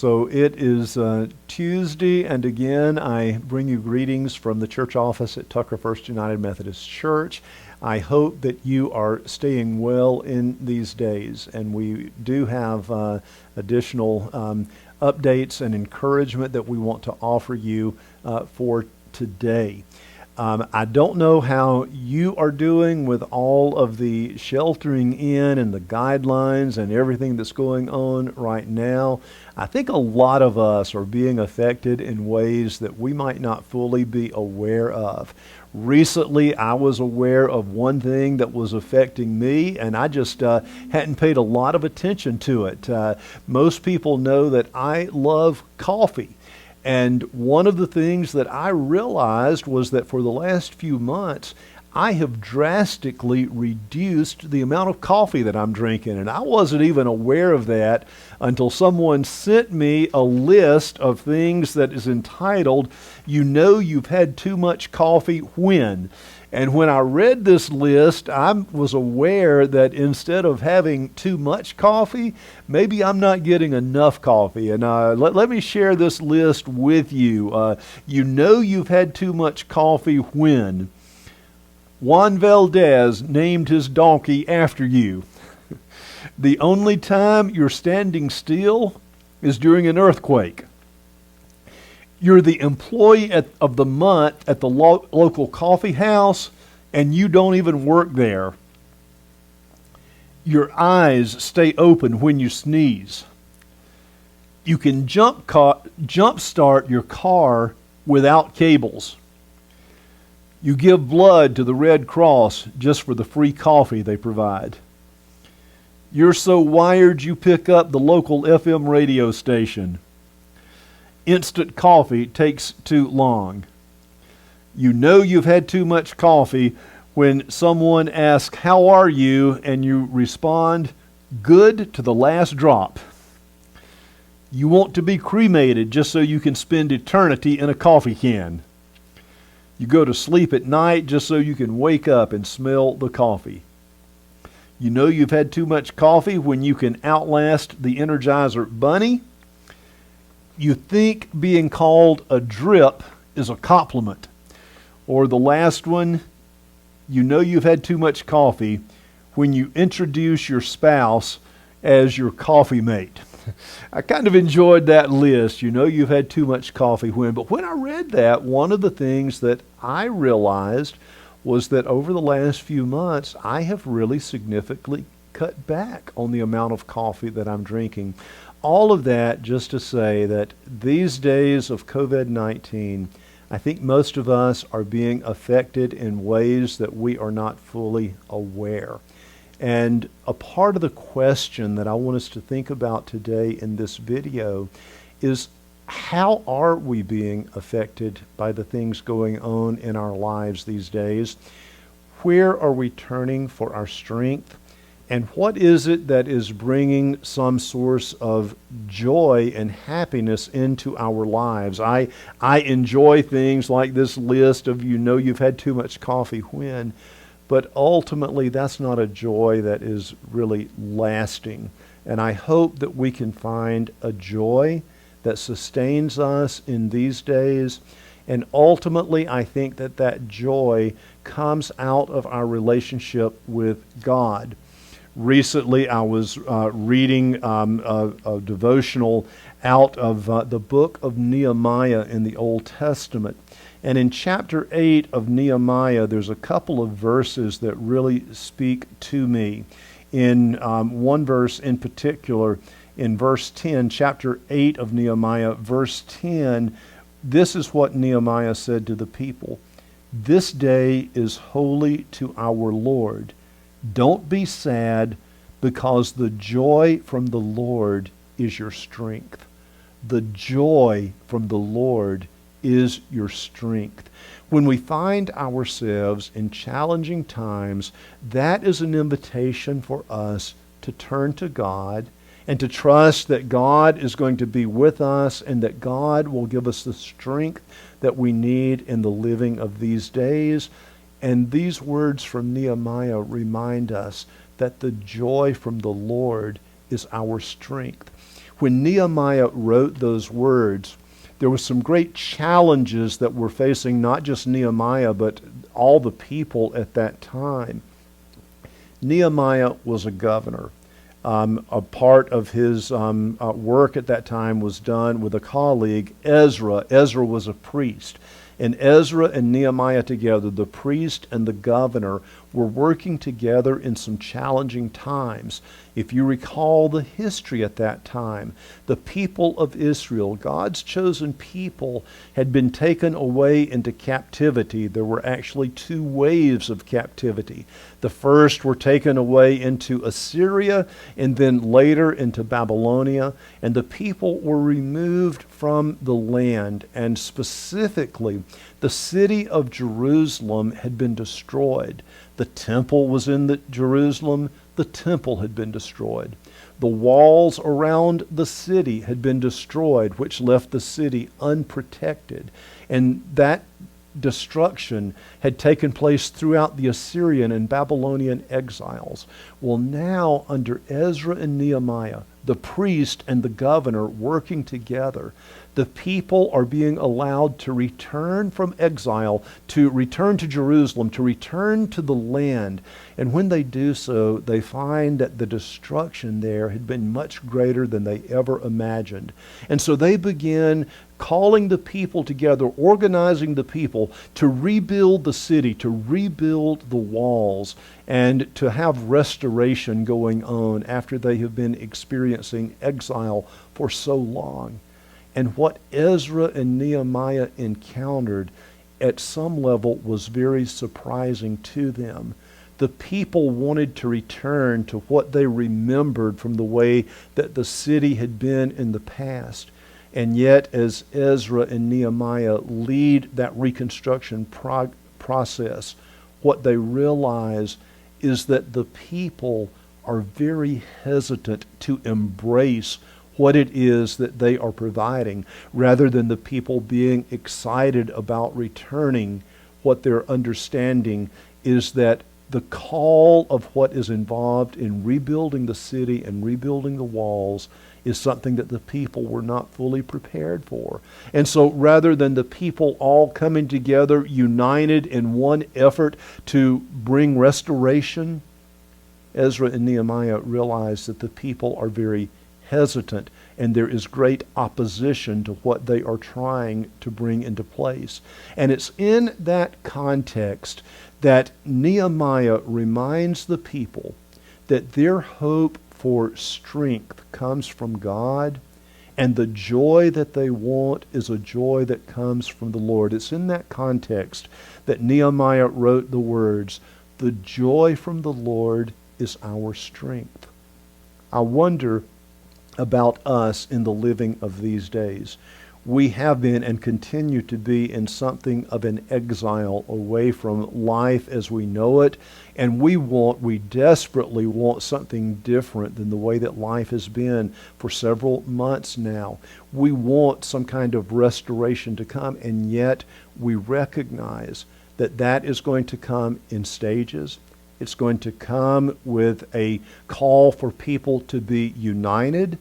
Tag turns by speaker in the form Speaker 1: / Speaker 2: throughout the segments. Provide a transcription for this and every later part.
Speaker 1: So it is Tuesday, and again, I bring you greetings from the church office at Tucker First United Methodist Church. I hope that you are staying well in these days, and we do have additional updates and encouragement that we want to offer you for today. I don't know how you are doing with all of the sheltering in and the guidelines and everything that's going on right now. I think a lot of us are being affected in ways that we might not fully be aware of. Recently, I was aware of one thing that was affecting me, and I just hadn't paid a lot of attention to it. Most people know that I love coffee. And one of the things that I realized was that for the last few months, I have drastically reduced the amount of coffee that I'm drinking. And I wasn't even aware of that until someone sent me a list of things that is entitled, "You know you've had too much coffee when." And when I read this list, I was aware that instead of having too much coffee, maybe I'm not getting enough coffee. And let me share this list with you. You know you've had too much coffee when Juan Valdez named his donkey after you. The only time you're standing still is during an earthquake. You're the employee of the month at the local coffee house, and you don't even work there. Your eyes stay open when you sneeze. You can jump start your car without cables. You give blood to the Red Cross just for the free coffee they provide. You're so wired you pick up the local FM radio station. Instant coffee takes too long. You know you've had too much coffee when someone asks, "How are you?" and you respond, "Good to the last drop." You want to be cremated just so you can spend eternity in a coffee can. You go to sleep at night just so you can wake up and smell the coffee. You know you've had too much coffee when you can outlast the Energizer Bunny. You think being called a drip is a compliment. Or the last one, you know you've had too much coffee when you introduce your spouse as your coffee mate. I kind of enjoyed that list. You know you've had too much coffee when. But when I read that, one of the things that I realized was that over the last few months, I have really significantly cut back on the amount of coffee that I'm drinking. All of that just to say that these days of COVID-19, I think most of us are being affected in ways that we are not fully aware. And a part of the question that I want us to think about today in this video is, how are we being affected by the things going on in our lives these days? Where are we turning for our strength? And what is it that is bringing some source of joy and happiness into our lives? I enjoy things like this list of, you know you've had too much coffee when, but ultimately that's not a joy that is really lasting. And I hope that we can find a joy that sustains us in these days. And ultimately, I think that that joy comes out of our relationship with God. Recently, I was reading a devotional out of the book of Nehemiah in the Old Testament. And in chapter 8 of Nehemiah, there's a couple of verses that really speak to me. In one verse in particular, in verse 10, chapter 8 of Nehemiah, verse 10, this is what Nehemiah said to the people. "This day is holy to our Lord. Don't be sad, because the joy from the Lord is your strength." The joy from the Lord is your strength. When we find ourselves in challenging times, that is an invitation for us to turn to God and to trust that God is going to be with us and that God will give us the strength that we need in the living of these days. And these words from Nehemiah remind us that the joy from the Lord is our strength. When Nehemiah wrote those words, there were some great challenges that were facing not just Nehemiah, but all the people at that time. Nehemiah was a governor. A part of his work at that time was done with a colleague, Ezra. Ezra was a priest. And Ezra and Nehemiah together, the priest and the governor, were working together in some challenging times. If you recall the history at that time, the people of Israel, God's chosen people, had been taken away into captivity. There were actually two waves of captivity. The first were taken away into Assyria and then later into Babylonia, and the people were removed from the land, and specifically the city of Jerusalem had been destroyed. The temple was in Jerusalem. The temple had been destroyed. The walls around the city had been destroyed, which left the city unprotected. And that destruction had taken place throughout the Assyrian and Babylonian exiles. Well, now under Ezra and Nehemiah, the priest and the governor working together, the people are being allowed to return from exile, to return to Jerusalem, to return to the land. And when they do so, they find that the destruction there had been much greater than they ever imagined. And so they begin calling the people together, organizing the people to rebuild the city, to rebuild the walls, and to have restoration going on after they have been experiencing exile for so long. And what Ezra and Nehemiah encountered at some level was very surprising to them. The people wanted to return to what they remembered from the way that the city had been in the past. And yet, as Ezra and Nehemiah lead that reconstruction process, what they realize is that the people are very hesitant to embrace what it is that they are providing, rather than the people being excited about returning. What they're understanding is that the call of what is involved in rebuilding the city and rebuilding the walls is something that the people were not fully prepared for. And so rather than the people all coming together, united in one effort to bring restoration, Ezra and Nehemiah realized that the people are very hesitant, and there is great opposition to what they are trying to bring into place. And it's in that context that Nehemiah reminds the people that their hope for strength comes from God, and the joy that they want is a joy that comes from the Lord. It's in that context that Nehemiah wrote the words, "The joy from the Lord is our strength." I wonder about us in the living of these days. We have been and continue to be in something of an exile away from life as we know it, and we desperately want something different than the way that life has been for several months now. We want some kind of restoration to come, and yet we recognize that that is going to come in stages. It's going to come with a call for people to be united.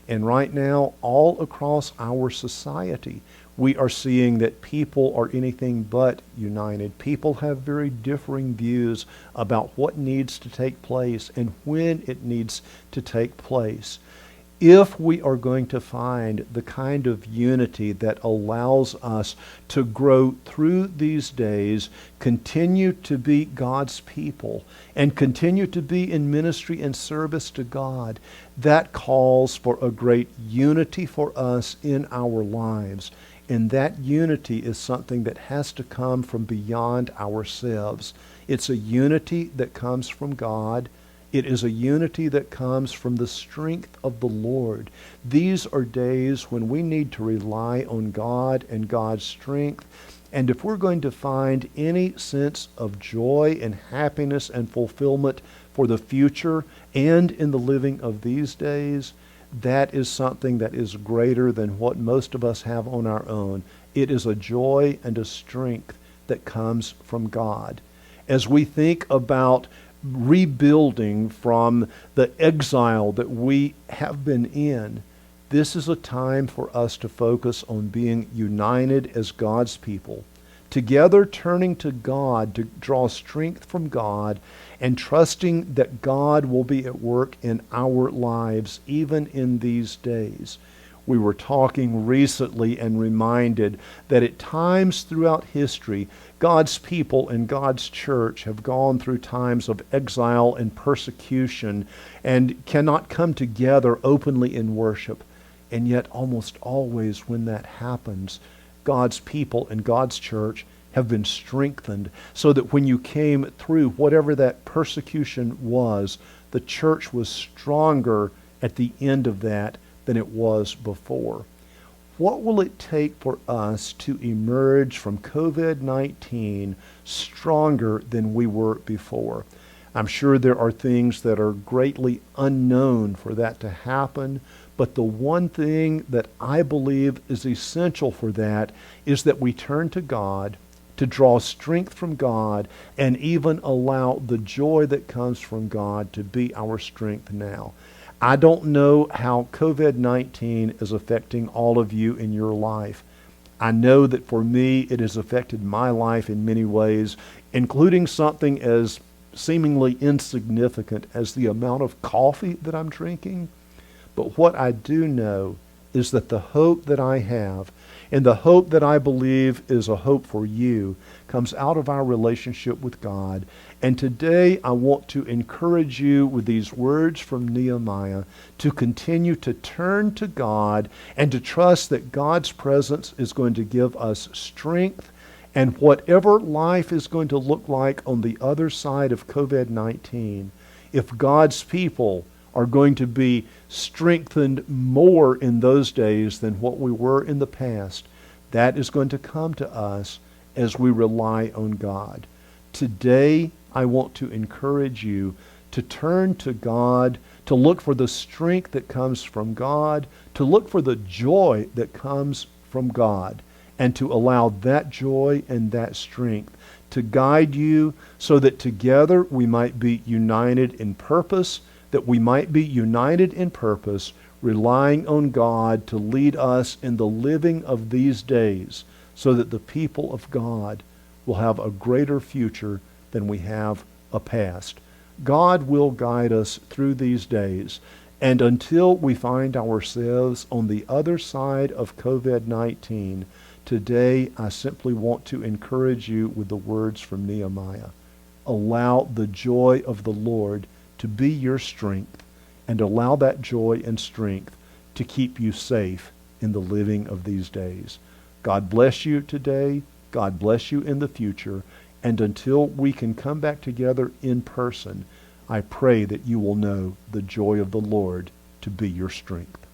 Speaker 1: And right now, all across our society, we are seeing that people are anything but united. People have very differing views about what needs to take place and when it needs to take place. If we are going to find the kind of unity that allows us to grow through these days, continue to be God's people, and continue to be in ministry and service to God, that calls for a great unity for us in our lives. And that unity is something that has to come from beyond ourselves. It's a unity that comes from God. It is a unity that comes from the strength of the Lord. These are days when we need to rely on God and God's strength. And if we're going to find any sense of joy and happiness and fulfillment for the future and in the living of these days, that is something that is greater than what most of us have on our own. It is a joy and a strength that comes from God. As we think about rebuilding from the exile that we have been in, This is a time for us to focus on being united as God's people, together turning to God to draw strength from God and trusting that God will be at work in our lives even in these days. We were talking recently and reminded that at times throughout history, God's people and God's church have gone through times of exile and persecution and cannot come together openly in worship. And yet almost always when that happens, God's people and God's church have been strengthened so that when you came through whatever that persecution was, the church was stronger at the end of that than it was before. What will it take for us to emerge from COVID-19 stronger than we were before? I'm sure there are things that are greatly unknown for that to happen, but the one thing that I believe is essential for that is that we turn to God, to draw strength from God, and even allow the joy that comes from God to be our strength now. I don't know how COVID-19 is affecting all of you in your life. I know that for me, it has affected my life in many ways, including something as seemingly insignificant as the amount of coffee that I'm drinking. But what I do know is that the hope that I have and the hope that I believe is a hope for you comes out of our relationship with God. And today I want to encourage you with these words from Nehemiah to continue to turn to God and to trust that God's presence is going to give us strength, and whatever life is going to look like on the other side of COVID-19, if God's people are going to be strengthened more in those days than what we were in the past, that is going to come to us as we rely on God. Today, I want to encourage you to turn to God, to look for the strength that comes from God, to look for the joy that comes from God, and to allow that joy and that strength to guide you so that together we might be united in purpose, relying on God to lead us in the living of these days so that the people of God will have a greater future than we have a past. God will guide us through these days, and until we find ourselves on the other side of COVID-19, today I simply want to encourage you with the words from Nehemiah. Allow the joy of the Lord to be your strength, and allow that joy and strength to keep you safe in the living of these days. God bless you today. God bless you in the future. And until we can come back together in person, I pray that you will know the joy of the Lord to be your strength.